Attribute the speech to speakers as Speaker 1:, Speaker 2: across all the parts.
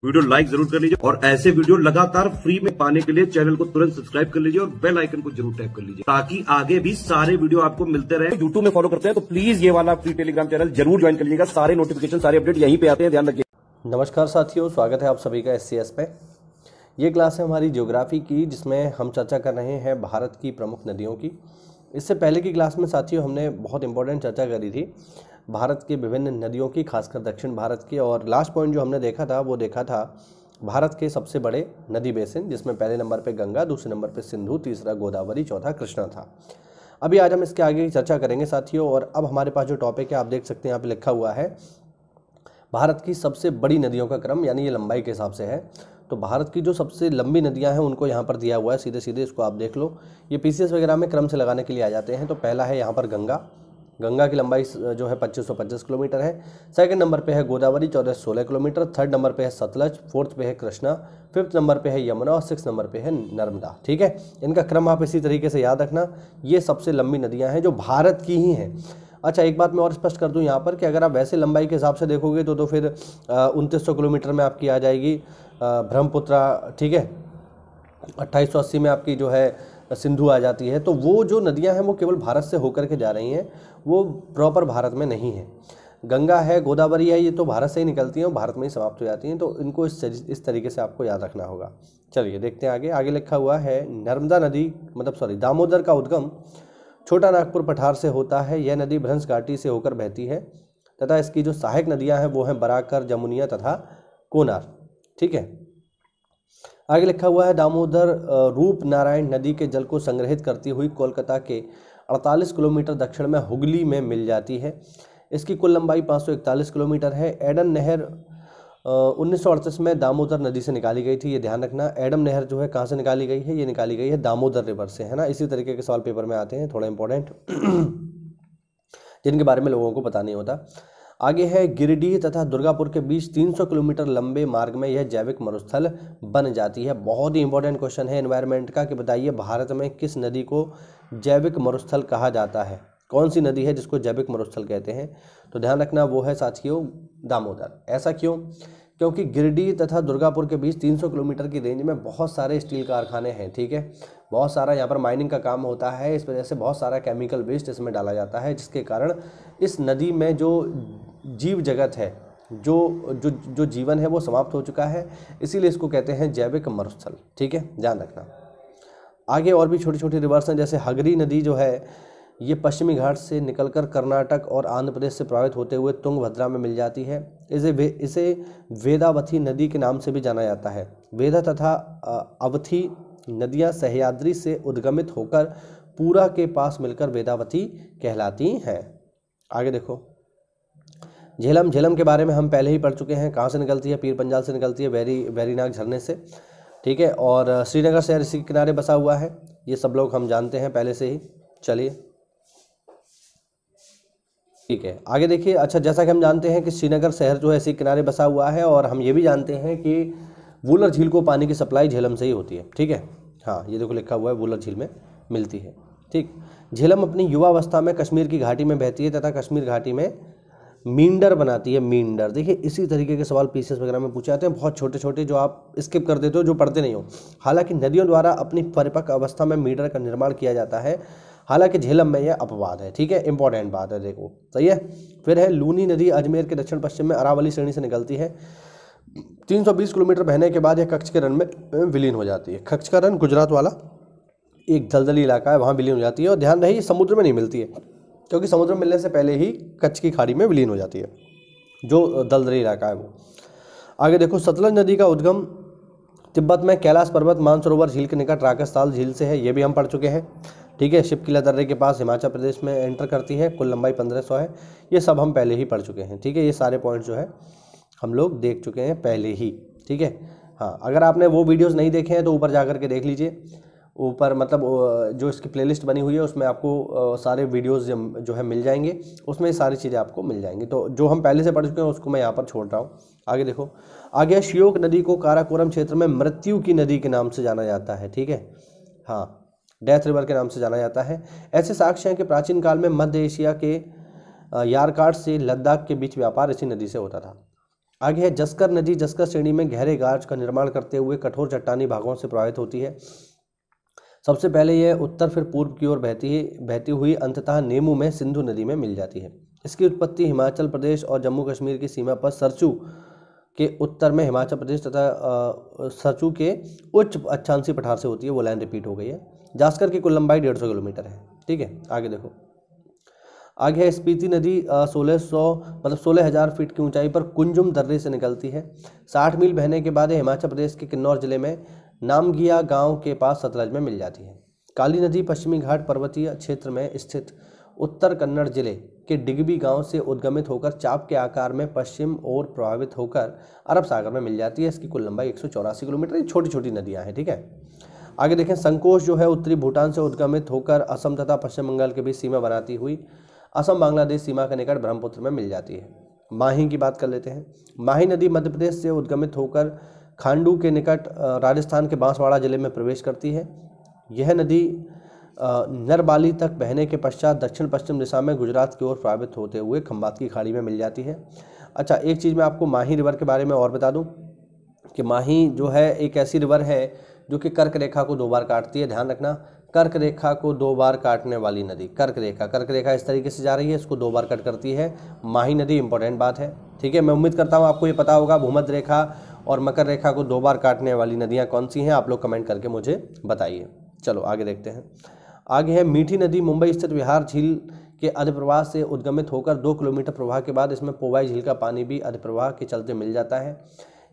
Speaker 1: Video like जरूर कर लीजिए और ऐसे वीडियो लगातार फ्री में पाने के लिए चैनल को तुरंत सब्सक्राइब कर लीजिए और बेल आइकन को जरूर टैप कर लीजिए ताकि आगे भी सारे वीडियो आपको मिलते रहे। यूट्यूब में फॉलो करते हैं तो प्लीज ये वाला फ्री टेलीग्राम चैनल जरूर ज्वाइन कर लीजिएगा। सारे नोटिफिकेशन सारे अपडेट यहीं पे आते हैं, ध्यान रखिए।
Speaker 2: नमस्कार साथियों, स्वागत है आप सभी का SCS पे। ये क्लास है हमारी ज्योग्राफी की, जिसमें हम चर्चा कर रहे हैं भारत की प्रमुख नदियों की। इससे पहले की क्लास में साथियों हमने बहुत इंपॉर्टेंट चर्चा करी थी भारत के विभिन्न नदियों की, खासकर दक्षिण भारत की। और लास्ट पॉइंट जो हमने देखा था वो देखा था भारत के सबसे बड़े नदी बेसिन, जिसमें पहले नंबर पे गंगा, दूसरे नंबर पे सिंधु, तीसरा गोदावरी, चौथा कृष्णा था। अभी आज हम इसके आगे की चर्चा करेंगे साथियों। और अब हमारे पास जो टॉपिक है आप देख सकते हैं यहाँ पे लिखा हुआ है भारत की सबसे बड़ी नदियों का क्रम, यानी ये लंबाई के हिसाब से है। तो भारत की जो सबसे लंबी नदियां हैं उनको यहाँ पर दिया हुआ है, सीधे सीधे इसको आप देख लो। ये PCS वगैरह में क्रम से लगाने के लिए आ जाते हैं। तो पहला है यहाँ पर गंगा। गंगा की लंबाई जो है 2550 किलोमीटर है। सेकंड नंबर पे है गोदावरी 1416 किलोमीटर। थर्ड नंबर पे है सतलज। फोर्थ पे है कृष्णा। फिफ्थ नंबर पे है यमुना और सिक्स नंबर पे है नर्मदा। ठीक है, इनका क्रम आप इसी तरीके से याद रखना। ये सबसे लंबी नदियाँ हैं जो भारत की ही हैं। अच्छा, एक बात मैं और स्पष्ट कर दूं यहाँ पर कि अगर आप वैसे लंबाई के हिसाब से देखोगे तो फिर 2900 किलोमीटर में आपकी आ जाएगी ब्रह्मपुत्रा। ठीक है, 2880 में आपकी जो है सिंधु आ जाती है। तो वो जो नदियाँ हैं वो केवल भारत से होकर के जा रही हैं, वो प्रॉपर भारत में नहीं है। गंगा है, गोदावरी है, ये तो भारत से ही निकलती हैं और भारत में ही समाप्त हो जाती हैं। तो इनको इस तरीके से आपको याद रखना होगा। चलिए देखते हैं आगे। आगे लिखा हुआ है नर्मदा नदी दामोदर का उद्गम छोटा नागपुर पठार से होता है। यह नदी भ्रंश घाटी से होकर बहती है तथा इसकी जो सहायक नदियां हैं वो हैं बराकर, जमुनिया तथा कोनार। ठीक है, आगे लिखा हुआ है दामोदर रूप नारायण नदी के जल को संग्रहित करती हुई कोलकाता के 48 किलोमीटर दक्षिण में हुगली में मिल जाती है। इसकी कुल लंबाई 541 किलोमीटर है। एडन नहर 1938 में दामोदर नदी से निकाली गई थी, ये ध्यान रखना। एडम नहर जो है कहाँ से निकाली गई है? ये निकाली गई है दामोदर रिवर से, है ना। इसी तरीके के सवाल पेपर में आते हैं, थोड़ा इंपॉर्टेंट जिनके बारे में लोगों को पता नहीं होता। आगे है गिरिडीह तथा दुर्गापुर के बीच 300 किलोमीटर लंबे मार्ग में यह जैविक मरुस्थल बन जाती है। बहुत ही इंपॉर्टेंट क्वेश्चन है एनवायरनमेंट का कि बताइए भारत में किस नदी को जैविक मरुस्थल कहा जाता है? कौन सी नदी है जिसको जैविक मरुस्थल कहते हैं? तो ध्यान रखना वो है साथियों दामोदर। ऐसा क्यों? क्योंकि गिरिडीह तथा दुर्गापुर के बीच 300 किलोमीटर की रेंज में बहुत सारे स्टील कारखाने हैं। ठीक है, बहुत सारा यहाँ पर माइनिंग का काम होता है। इस वजह से बहुत सारा केमिकल वेस्ट इसमें डाला जाता है, जिसके कारण इस नदी में जो जीव जगत है, जो जीवन है वो समाप्त हो चुका है। इसीलिए इसको कहते हैं जैविक मरुस्थल। ठीक है, ध्यान रखना। आगे और भी छोटी छोटी रिवर्स हैं, जैसे हगरी नदी जो है ये पश्चिमी घाट से निकलकर कर्नाटक और आंध्र प्रदेश से प्रभावित होते हुए तुंगभद्रा में मिल जाती है। इसे वेदावथी नदी के नाम से भी जाना जाता है। वेदा तथा अवथी नदियां सह्याद्री से उद्गमित होकर पूरा के पास मिलकर वेदावती कहलाती हैं। आगे देखो, झेलम के बारे में हम पहले ही पढ़ चुके हैं। कहाँ से निकलती है? पीर पंजाल से निकलती है, वेरीनाग झरने से। ठीक है, और श्रीनगर शहर इसी के किनारे बसा हुआ है। ये सब लोग हम जानते हैं पहले से ही। चलिए ठीक है, आगे देखिए। अच्छा, जैसा कि हम जानते हैं कि श्रीनगर शहर जो है इसी किनारे बसा हुआ है, और हम ये भी जानते हैं कि वुलर झील को पानी की सप्लाई झेलम से ही होती है। ठीक है, हाँ ये देखो लिखा हुआ है वुलर झील में मिलती है। ठीक, झेलम अपनी युवावस्था में कश्मीर की घाटी में बहती है तथा कश्मीर घाटी में मींडर बनाती है। मींडर देखिए, इसी तरीके के सवाल PCS वगैरह में पूछे जाते हैं, बहुत छोटे छोटे, जो आप स्किप कर देते हो, जो पढ़ते नहीं हो। हालांकि नदियों द्वारा अपनी परिपक्व अवस्था में मींडर का निर्माण किया जाता है, हालांकि झेलम में यह अपवाद है। ठीक है, इंपॉर्टेंट बात है, देखो सही है। फिर है लूनी नदी अजमेर के दक्षिण पश्चिम में अरावली श्रेणी से निकलती है। 320 किलोमीटर बहने के बाद यह कच्छ के रण में विलीन हो जाती है। कच्छ का रण गुजरात वाला एक दलदली इलाका है, वहाँ विलीन हो जाती है। और ध्यान रहे समुद्र में नहीं मिलती है, क्योंकि समुद्र में मिलने से पहले ही कच्छ की खाड़ी में विलीन हो जाती है, जो दलदली इलाका है वो। आगे देखो, सतलज नदी का उद्गम तिब्बत में कैलाश पर्वत मानसरोवर झील के निकट राकसताल झील से है। ये भी हम पढ़ चुके हैं। ठीक है, शिवकिला दर्रे के पास हिमाचल प्रदेश में एंटर करती है। कुल लंबाई 1500 है। ये सब हम पहले ही पढ़ चुके हैं। ठीक है, ये सारे पॉइंट जो है हम लोग देख चुके हैं पहले ही। ठीक है, हाँ अगर आपने वो वीडियोस नहीं देखे हैं तो ऊपर जा कर के देख लीजिए। ऊपर मतलब जो इसकी प्लेलिस्ट बनी हुई है उसमें आपको सारे वीडियोस जो है मिल जाएंगे, उसमें सारी चीज़ें आपको मिल जाएंगी। तो जो हम पहले से पढ़ चुके हैं उसको मैं यहाँ पर छोड़ रहा हूँ। आगे देखो, आगे श्योक नदी को काराकोरम क्षेत्र में मृत्यु की नदी के नाम से जाना जाता है। ठीक है, हाँ डेथ रिवर के नाम से जाना जाता है। ऐसे साक्ष्य हैं कि प्राचीन काल में मध्य एशिया के यारकाट से लद्दाख के बीच व्यापार इसी नदी से होता था। आगे है जस्कर नदी। जस्कर श्रेणी में गहरे गाज का निर्माण करते हुए कठोर चट्टानी भागों से प्रभावित होती है। सबसे पहले यह उत्तर फिर पूर्व की ओर बहती हुई अंततः नेमू में सिंधु नदी में मिल जाती है। इसकी उत्पत्ति हिमाचल प्रदेश और जम्मू कश्मीर की सीमा पर सरचू के उत्तर में हिमाचल प्रदेश तथा सरचू के उच्च अक्षांशीय पठार से होती है। वो लाइन रिपीट हो गई है। जास्कर की कुल लंबाई 150 किलोमीटर है। ठीक है, आगे देखो। आगे है स्पीति नदी 16,000 फीट की ऊंचाई पर कुंजुम दर्रे से निकलती है। 60 मील बहने के बाद हिमाचल प्रदेश के किन्नौर जिले में नामगिया गांव के पास सतलज में मिल जाती है। काली नदी पश्चिमी घाट पर्वतीय क्षेत्र में स्थित उत्तर कन्नड़ जिले के डिगबी गांव से उद्गमित होकर चाप के आकार में पश्चिम ओर प्रभावित होकर अरब सागर में मिल जाती है। इसकी कुल लंबाई 184 किलोमीटर। ये छोटी छोटी नदियां हैं। ठीक है, आगे देखें। संकोश जो है उत्तरी भूटान से उद्गमित होकर असम तथा पश्चिम बंगाल के बीच सीमा बनाती हुई असम बांग्लादेश सीमा के निकट ब्रह्मपुत्र में मिल जाती है। माही की बात कर लेते हैं। माही नदी मध्य प्रदेश से उद्गमित होकर खांडू के निकट राजस्थान के बांसवाड़ा जिले में प्रवेश करती है। यह नदी नरबाली तक बहने के पश्चात दक्षिण पश्चिम दिशा में गुजरात की ओर प्रभावित होते हुए खंबात की खाड़ी में मिल जाती है। अच्छा, एक चीज़ मैं आपको माही रिवर के बारे में और बता दूं कि माही जो है एक ऐसी रिवर है जो कि कर्क रेखा को 2 बार काटती है। ध्यान रखना, कर्क रेखा को 2 बार काटने वाली नदी कर्क रेखा इस तरीके से जा रही है, इसको 2 बार कट करती है माही नदी। इंपॉर्टेंट बात है। ठीक है, मैं उम्मीद करता हूँ आपको ये पता होगा भूमध्य रेखा और मकर रेखा को 2 बार काटने वाली नदियाँ कौन सी हैं। आप लोग कमेंट करके मुझे बताइए। चलो आगे देखते हैं। आगे है मीठी नदी। मुंबई स्थित विहार झील के अधिप्रवाह से उद्गमित होकर 2 किलोमीटर प्रवाह के बाद इसमें पोवाई झील का पानी भी अधिप्रवाह के चलते मिल जाता है।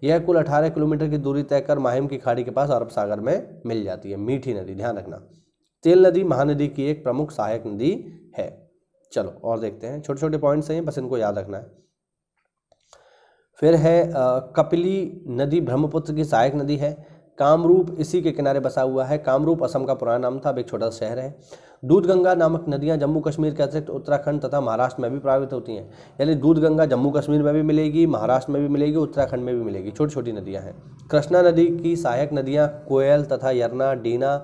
Speaker 2: यह कुल 18 किलोमीटर की दूरी तय कर माहिम की खाड़ी के पास अरब सागर में मिल जाती है। मीठी नदी, ध्यान रखना। तेल नदी महानदी की एक प्रमुख सहायक नदी है। चलो और देखते हैं। छोटे छोटे पॉइंट्स हैं, बस इनको याद रखना है। फिर है कपिली नदी ब्रह्मपुत्र की सहायक नदी है। कामरूप इसी के किनारे बसा हुआ है। कामरूप असम का पुराना नाम था, अब एक छोटा सा शहर है। दूधगंगा नामक नदियां जम्मू कश्मीर के अतिरिक्त उत्तराखंड तथा महाराष्ट्र में भी प्रभावित होती हैं। यानी दूधगंगा जम्मू कश्मीर में भी मिलेगी, महाराष्ट्र में भी मिलेगी, उत्तराखंड में भी मिलेगी। छोटी छोटी नदियां हैं। कृष्णा नदी की सहायक नदियां कोयल तथा यरना, डीना,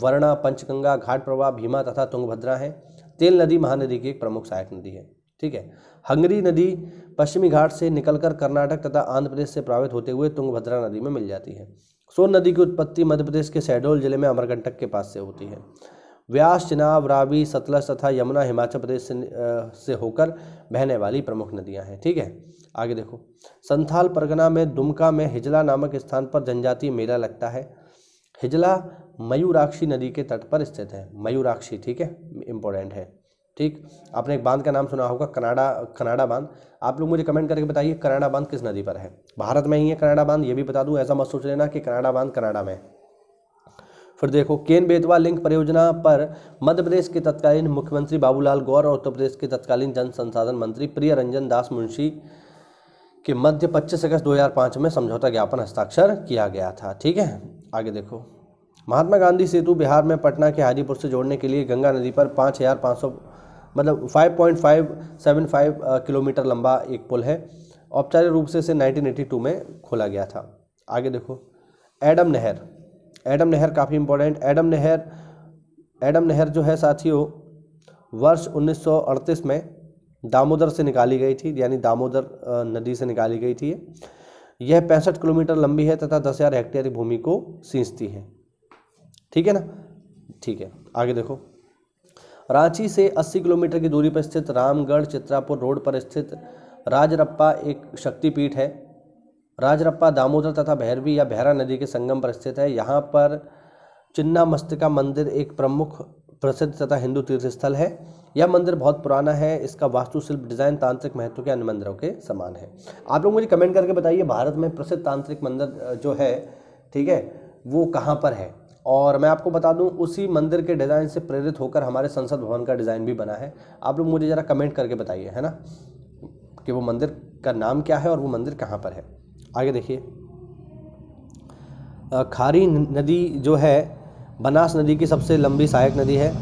Speaker 2: वरना, पंचगंगा, घाट प्रवाह, भीमा तथा तुंगभद्रा हैं। तेल नदी महानदी की एक प्रमुख सहायक नदी है। ठीक है। हंगरी नदी पश्चिमी घाट से निकलकर कर्नाटक तथा आंध्र प्रदेश से प्रभावित होते हुए तुंगभद्रा नदी में मिल जाती है। सोन नदी की उत्पत्ति मध्य प्रदेश के शहडोल जिले में अमरकंटक के पास से होती है। व्यास, चिनाब, रावी, सतलज तथा यमुना हिमाचल प्रदेश से होकर बहने वाली प्रमुख नदियां हैं। ठीक है, आगे देखो। संथाल परगना में दुमका में हिजला नामक स्थान पर जनजातीय मेला लगता है। हिजला मयूराक्षी नदी के तट पर स्थित है। मयूराक्षी, ठीक है, इंपॉर्टेंट है। ठीक, आपने एक बांध का नाम सुना होगा, कनाडा बांध। आप लोग मुझे कमेंट करके बताइए कनाडा बांध किस नदी पर है। भारत में ही है कनाडा बांध, ये भी बता दूं, ऐसा मत सोच लेना कि कनाडा बांध कनाडा में। फिर देखो, केन बेतवा लिंक परियोजना पर मध्य प्रदेश के तत्कालीन मुख्यमंत्री बाबूलाल गौर और उत्तर प्रदेश के तत्कालीन जन संसाधन मंत्री प्रिय रंजन दास मुंशी के मध्य 25 अगस्त 2005 में समझौता ज्ञापन हस्ताक्षर किया गया था। ठीक है, आगे देखो। महात्मा गांधी सेतु बिहार में पटना के हाजीपुर से जोड़ने के लिए गंगा नदी पर 5,575 किलोमीटर लंबा एक पुल है। औपचारिक रूप से इसे 1982 में खोला गया था। आगे देखो, एडम नहर। एडम नहर काफ़ी इंपॉर्टेंट। एडम नहर जो है साथियों वर्ष 1938 में दामोदर से निकाली गई थी, यानी दामोदर नदी से निकाली गई थी। यह 65 किलोमीटर लंबी है तथा 10,000 हेक्टेयर भूमि को सींचती है। ठीक है ना, ठीक है, आगे देखो। रांची से 80 किलोमीटर की दूरी पर स्थित रामगढ़ चित्रापुर रोड पर स्थित राजरप्पा एक शक्तिपीठ है। राजरप्पा दामोदर तथा भैरवी या भैरा नदी के संगम पर स्थित है। यहाँ पर चिन्नामस्तिका मंदिर एक प्रमुख प्रसिद्ध तथा हिंदू तीर्थ स्थल है। यह मंदिर बहुत पुराना है। इसका वास्तुशिल्प डिजाइन तांत्रिक महत्व के अन्य मंदिरों के समान है। आप लोग मुझे कमेंट करके बताइए भारत में प्रसिद्ध तांत्रिक मंदिर जो है, ठीक है, वो कहाँ पर है। और मैं आपको बता दूं उसी मंदिर के डिज़ाइन से प्रेरित होकर हमारे संसद भवन का डिज़ाइन भी बना है। आप लोग मुझे ज़रा कमेंट करके बताइए, है ना, कि वो मंदिर का नाम क्या है और वो मंदिर कहाँ पर है। आगे देखिए, खारी नदी जो है बनास नदी की सबसे लंबी सहायक नदी है।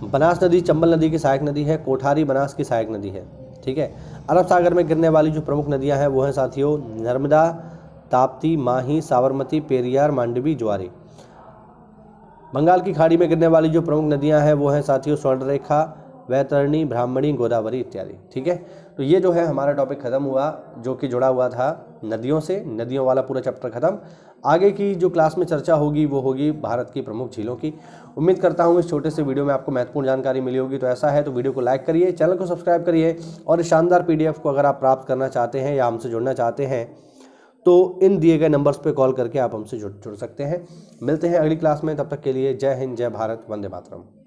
Speaker 2: बनास नदी चंबल नदी की सहायक नदी है। कोठारी बनास की सहायक नदी है। ठीक है। अरब सागर में गिरने वाली जो प्रमुख नदियाँ हैं वो हैं साथियों नर्मदा, ताप्ती, माही, साबरमती, पेरियार, मांडवी, ज्वारी। बंगाल की खाड़ी में गिरने वाली जो प्रमुख नदियां हैं वो हैं साथियों स्वर्णरेखा, वैतरणी, ब्राह्मणी, गोदावरी इत्यादि। ठीक है, तो ये जो है हमारा टॉपिक ख़त्म हुआ, जो कि जुड़ा हुआ था नदियों से। नदियों वाला पूरा चैप्टर ख़त्म। आगे की जो क्लास में चर्चा होगी वो होगी भारत की प्रमुख झीलों की। उम्मीद करता हूँ इस छोटे से वीडियो में आपको महत्वपूर्ण जानकारी मिली होगी। तो ऐसा है तो वीडियो को लाइक करिए, चैनल को सब्सक्राइब करिए, और इस शानदार PDF को अगर आप प्राप्त करना चाहते हैं या हमसे जुड़ना चाहते हैं तो इन दिए गए नंबर्स पे कॉल करके आप हमसे जुड़ सकते हैं। मिलते हैं अगली क्लास में, तब तक के लिए जय हिंद, जय भारत, वंदे मातरम।